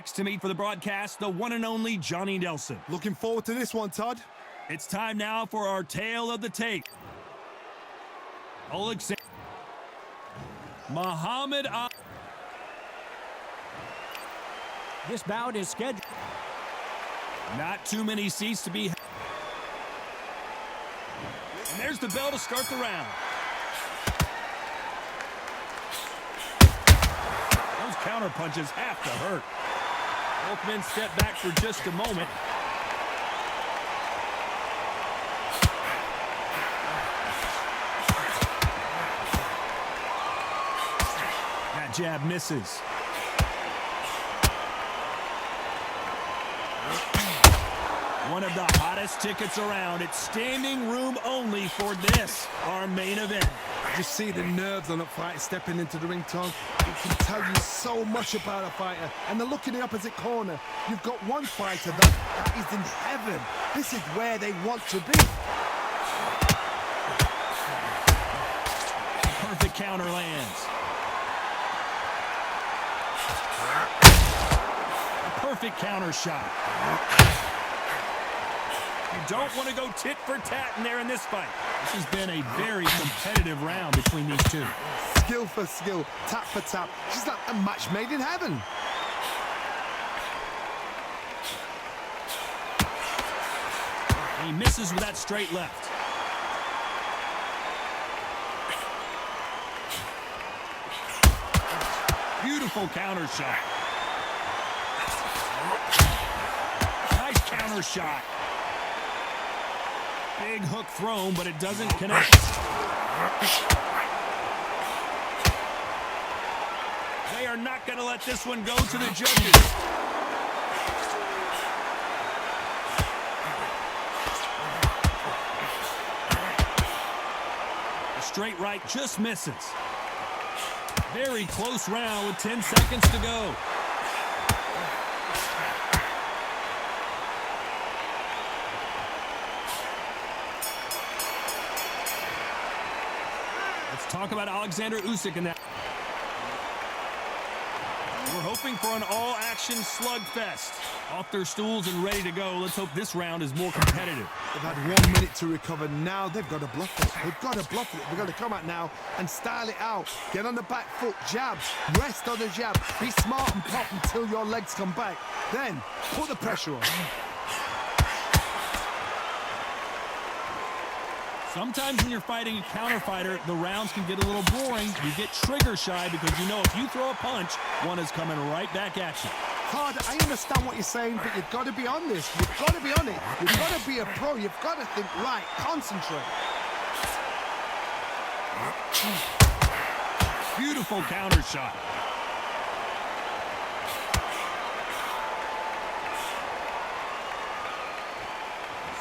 Next to meet for the broadcast, the one and only Johnny Nelson. Looking forward to this one, Todd. It's time now for our tale of the tape. Alexander Muhammad Ali. This bout is scheduled. Not too many seats to be. And there's the bell to start the round. Those counter punches have to hurt. Both men step back for just a moment. That jab misses. One of the hottest tickets around. It's standing room only for this, our main event. Just see the nerves on that fighter stepping into the ring, Tom. It can tell you so much about a fighter. And then look in the opposite corner. You've got one fighter that is in heaven. This is where they want to be. Perfect counter lands. A perfect counter shot. You don't want to go tit for tat in there in this fight. This has been a very competitive round between these two. Skill for skill, tap for tap. Just like a match made in heaven. He misses with that straight left. Beautiful counter shot. Nice counter shot. Big hook thrown, but it doesn't connect. They are not going to let this one go to the judges. The straight right just misses. Very close round with 10 seconds to go. Talk about Alexander Usyk in that. We're hoping for an all-action slugfest. Off their stools and ready to go. Let's hope this round is more competitive. They've had 1 minute to recover. Now they've got to bluff it. They've got to bluff it. They've got to come out now and style it out. Get on the back foot, jabs, rest on the jab. Be smart and pop until your legs come back. Then put the pressure on. Sometimes when you're fighting a counter fighter, the rounds can get a little boring. You get trigger shy because you know if you throw a punch, one is coming right back at you. Todd, I understand what you're saying, but you've got to be on this. You've got to be on it. You've got to be a pro. You've got to think right. Concentrate. Beautiful counter shot.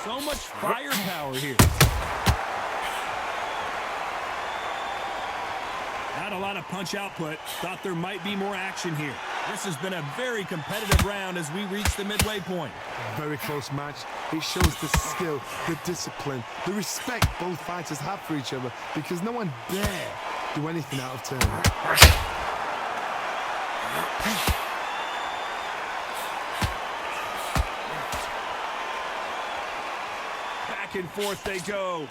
So much firepower here. Not a lot of punch output. Thought there might be more action here. This has been a very competitive round as we reach the midway point. Very close match. It shows the skill, the discipline, the respect both fighters have for each other because no one dare do anything out of turn. Back and forth they go.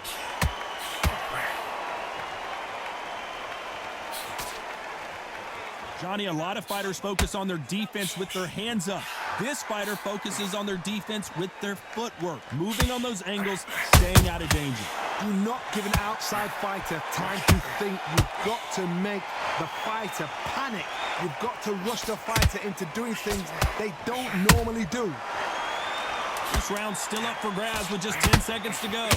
Johnny, a lot of fighters focus on their defense with their hands up. This fighter focuses on their defense with their footwork, moving on those angles, staying out of danger. Do not give an outside fighter time to think. You've got to make the fighter panic. You've got to rush the fighter into doing things they don't normally do. This round's still up for grabs with just 10 seconds to go.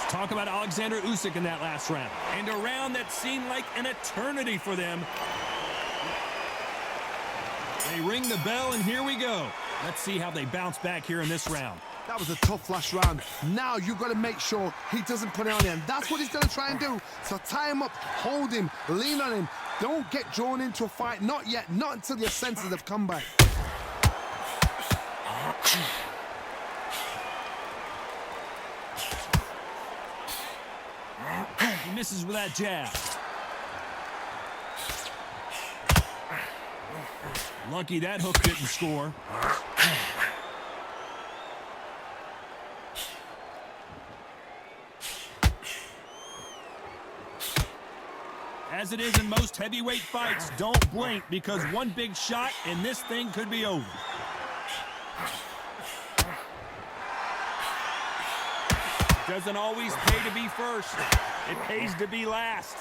Talk about Alexander Usyk in that last round. And a round that seemed like an eternity for them. They ring the bell, and here we go. Let's see how they bounce back here in this round. That was a tough last round. Now you've got to make sure he doesn't put it on him. That's what he's going to try and do. So tie him up, hold him, lean on him. Don't get drawn into a fight. Not yet. Not until your senses have come back. Misses with that jab. Lucky that hook didn't score. As it is in most heavyweight fights, don't blink because one big shot and this thing could be over. Doesn't always pay to be first. It pays to be last.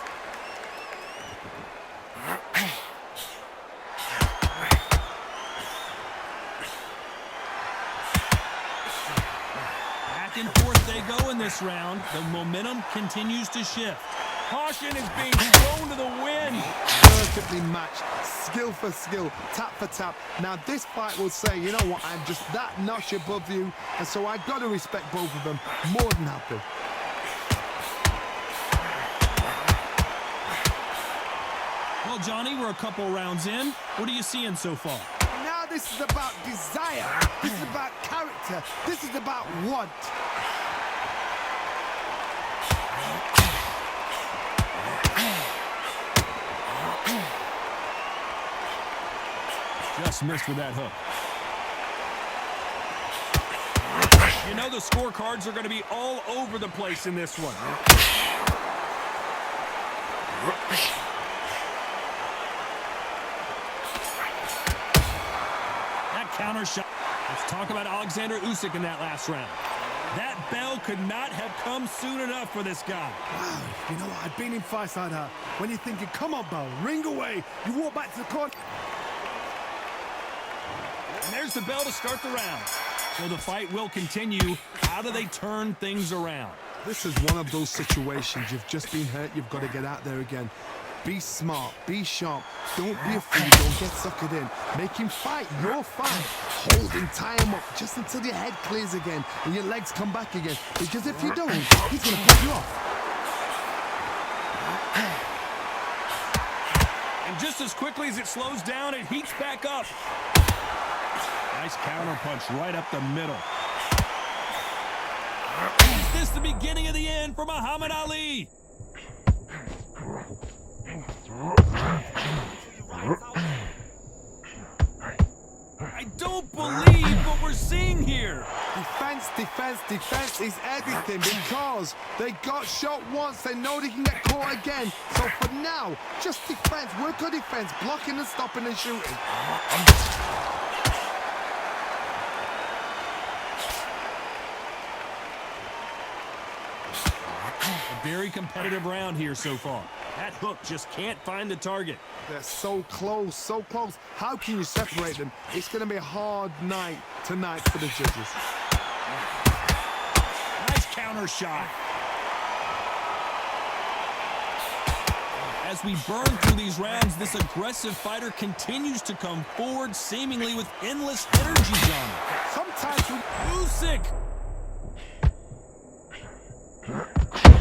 Back and forth they go in this round. The momentum continues to shift. Caution is being thrown to the wind. Perfectly matched, skill for skill, tap for tap. Now this fight will say, you know what, I'm just that notch above you, and so I've got to respect both of them. More than happy. Well, Johnny, we're a couple rounds in. What are you seeing so far? Now this is about desire. This is about character. This is about want. Just missed with that hook. You know the scorecards are going to be all over the place in this one. That counter shot. Let's talk about Alexander Usyk in that last round. That bell could not have come soon enough for this guy. Wow, you know what, I've been in fights like that. When you're thinking, come on, bell, ring away. You walk back to the corner. And there's the bell to start the round. So the fight will continue. How do they turn things around? This is one of those situations. You've just been hurt. You've got to get out there again. Be smart. Be sharp. Don't be afraid. Don't get suckered in. Make him fight your fight. Hold him, tie him up just until your head clears again and your legs come back again. Because if you don't, he's going to put you off. And just as quickly as it slows down, it heats back up. Nice counter punch right up the middle. Is this the beginning of the end for Muhammad Ali? I don't believe what we're seeing here. Defense, defense, defense is everything because they got shot once. They know they can get caught again. So for now, just defense. Work on defense. Blocking and stopping and shooting. Very competitive round here so far. That hook just can't find the target. They're so close, so close. How can you separate them? It's going to be a hard night tonight for the judges. Nice counter shot. As we burn through these rounds, this aggressive fighter continues to come forward, seemingly with endless energy, John. Sometimes Usyk.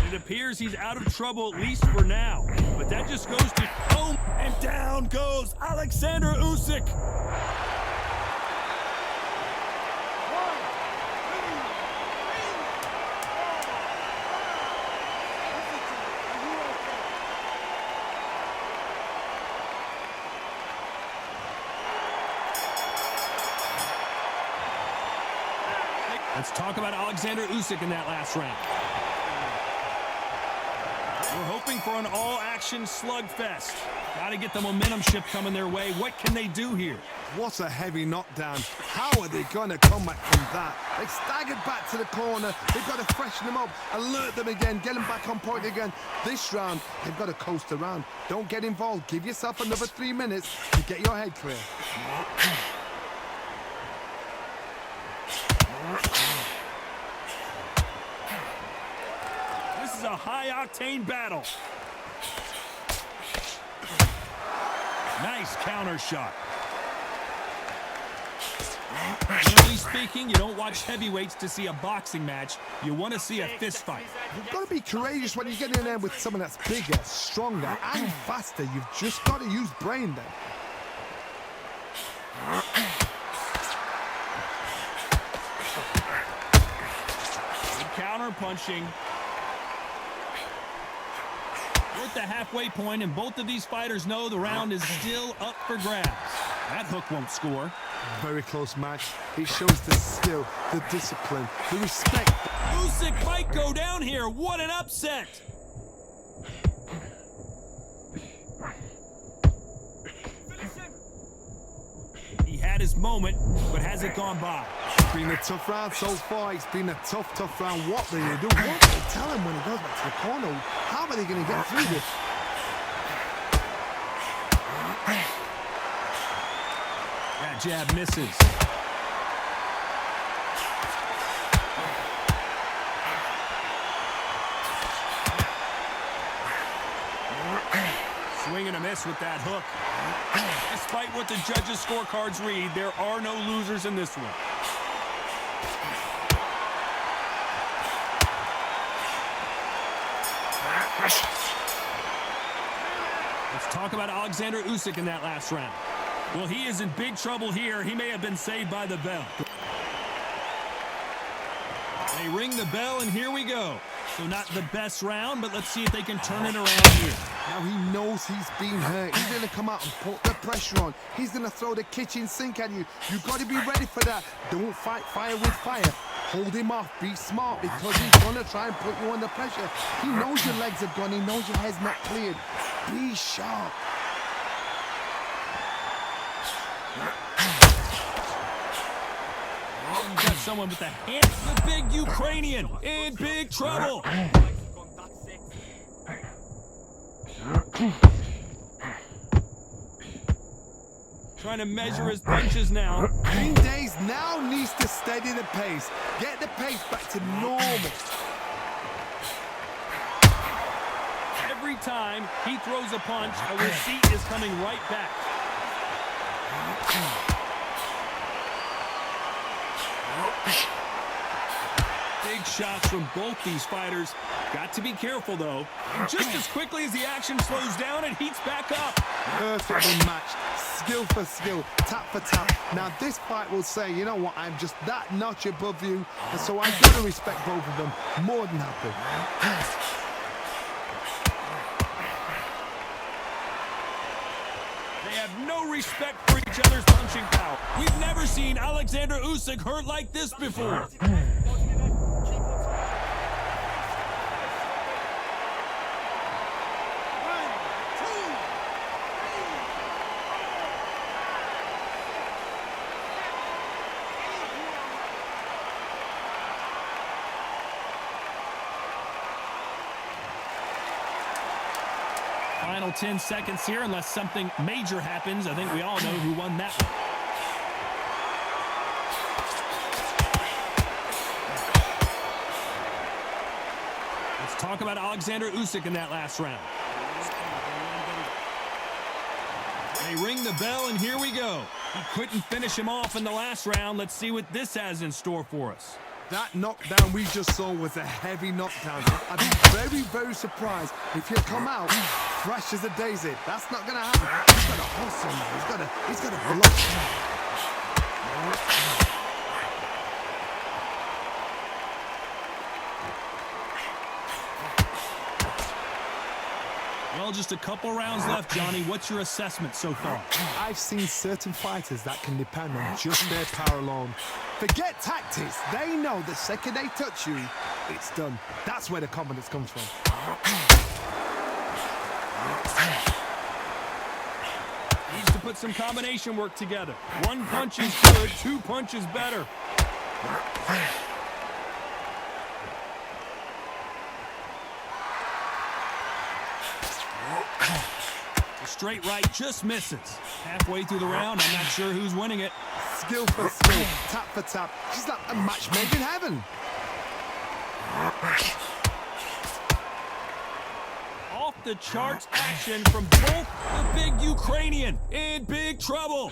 It appears he's out of trouble, at least for now. But that just goes to... Oh, and down goes Alexander Usyk. Let's talk about Alexander Usyk in that last round. We're hoping for an all-action slugfest. Got to get the momentum shift coming their way. What can they do here? what a heavy knockdown. How are they going to come back from that? They staggered back to the corner. They've got to freshen them up, alert them again, get them back on point again. This round, they've got to coast around. Don't get involved. Give yourself another 3 minutes to get your head clear. This is a high-octane battle. Nice counter shot. Generally speaking, you don't watch heavyweights to see a boxing match. You want to see a fist fight. You've got to be courageous when you get in there with someone that's bigger, stronger, and faster. You've just got to use brain then. Good counter punching. We're at the halfway point, and both of these fighters know the round is still up for grabs. That hook won't score. Very close match. It shows the skill, the discipline, the respect. Usyk might go down here. What an upset! He had his moment, but has it gone by? It's been a tough round so far. It's been a tough round. What do you do? What do you tell him when he goes back to the corner? How are they going to get through this? That jab misses. Swing and a miss with that hook. Despite what the judges' scorecards read, there are no losers in this one. Let's talk about Alexander Usyk in that last round. Well, he is in big trouble here. He may have been saved by the bell. They ring the bell, and here we go. So not the best round, but let's see if they can turn it around here. Now he knows he's been hurt. He's going to come out and put the pressure on. He's going to throw the kitchen sink at you. You've got to be ready for that. Don't fight fire with fire. Hold him off. Be smart because he's going to try and put you under pressure. He knows your legs are gone. He knows your head's not cleared. Be sharp. Got someone with the hand. The big Ukrainian in big trouble. Trying to measure his punches now. Green Days now needs to steady the pace. Get the pace back to normal. Every time he throws a punch, a receipt is coming right back. Big shots from both these fighters. Got to be careful, though. Just as quickly as the action slows down, it heats back up. Perfectly matched. Skill for skill. Tap for tap. Now, this fight will say, you know what, I'm just that notch above you, and so I've got to respect both of them. More than happy. They have no respect for each other's punching power. We've never seen Alexander Usyk hurt like this before. Final 10 seconds here, unless something major happens. I think we all know who won that one. Let's talk about Alexander Usyk in that last round. They ring the bell, and here we go. He couldn't finish him off in the last round. Let's see what this has in store for us. That knockdown we just saw was a heavy knockdown. I'd be very, very surprised if he'll come out fresh as a daisy. That's not going to happen. He's got a hustle now. He's got a block. Well, just a couple rounds left, Johnny. What's your assessment so far? I've seen certain fighters that can depend on just their power alone. Forget tactics. They know the second they touch you, it's done. That's where the confidence comes from. Needs to put some combination work together. One punch is good, two punches better. The straight right just misses. Halfway through the round, I'm not sure who's winning it. Skill for skill, tap for tap. She's like a match made in heaven. Off the charts action from both the big Ukrainian in big trouble.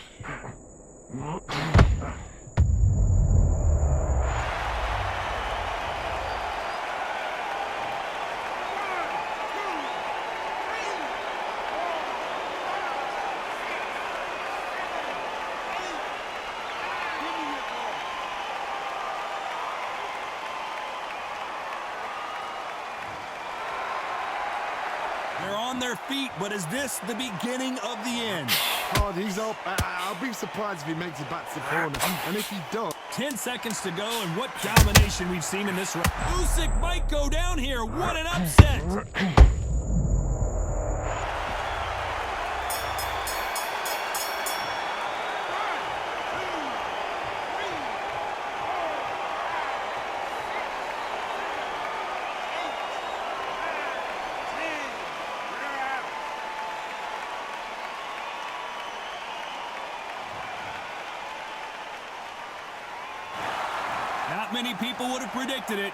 They're on their feet, but is this the beginning of the end? God, he's up. I'll be surprised if he makes it back to the corner. And if he does... 10 seconds to go, and what domination we've seen in this round. Usyk might go down here. What an upset. Not many people would have predicted it.